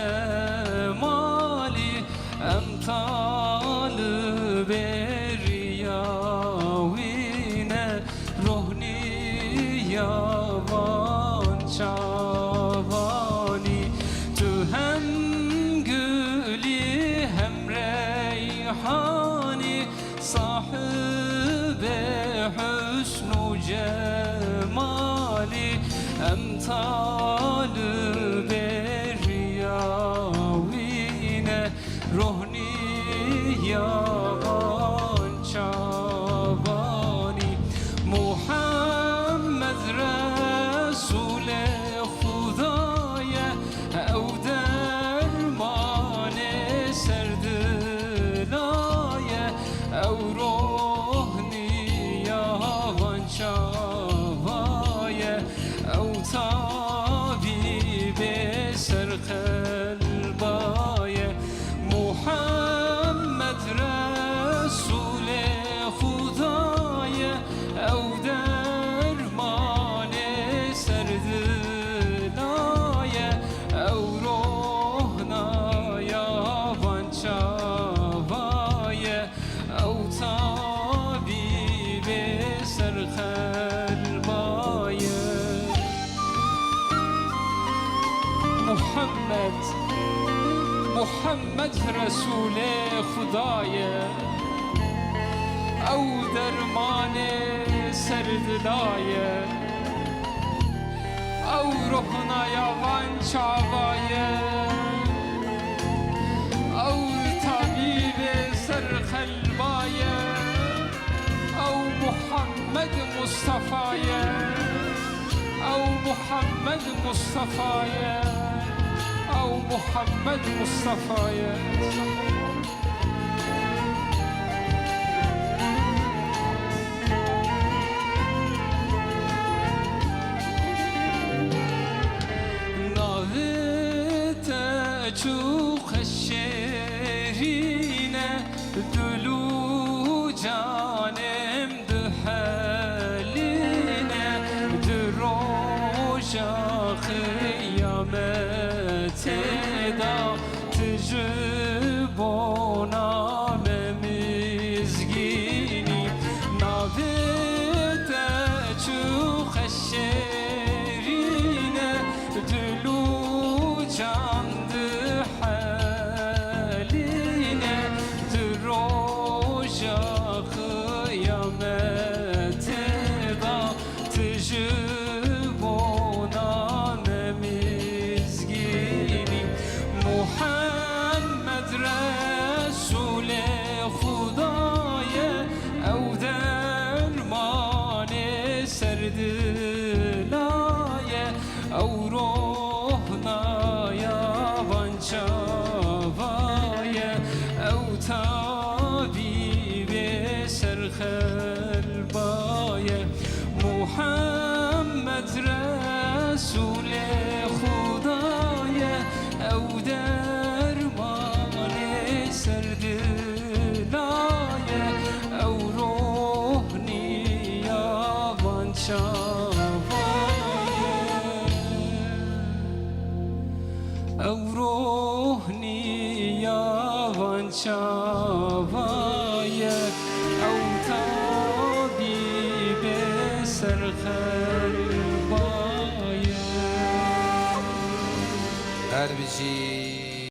cemali emtal beriyavine rohni yavan çavani tu hem gülü hem reyhani sahibi hüsnü cemali emtal beriyavine rohni yavan çavani Muhammed Resul-i Khudaya ev derman-ı serdilaya ev rohni yavan çavaya ev tabibe serkelbaya Muhammed Resul-i Khudaya ev derman-ı serdilaya ev rohna yavan çavaya ev tabibe serkelbaya Muhammed Resul-i Khudaya ev derman-ı serdilaya ev ruhuna yavan çavaya ev tabibe serkelbaya ev Muhammed Mustafa'ya ev Muhammed Mustafa'ya ev Muhammed Mustafa'ya çok şerine dülü canem düheline düroja kıyamete da tecrübona memizgini navete çok şerine dülü can haline düroja kıyamete da tecrübona nemizgini Muhammed Resul-i Khudaya ev derman-ı serdilaya ev rohna yavan çavaya ev tabibe serkelbaya Muhammed Resul-i Khudaya ev derman-ı serdilaya ev rohni yavan çavaya ev rohni yavan çavaya ev tabibe serkelbaya Erbici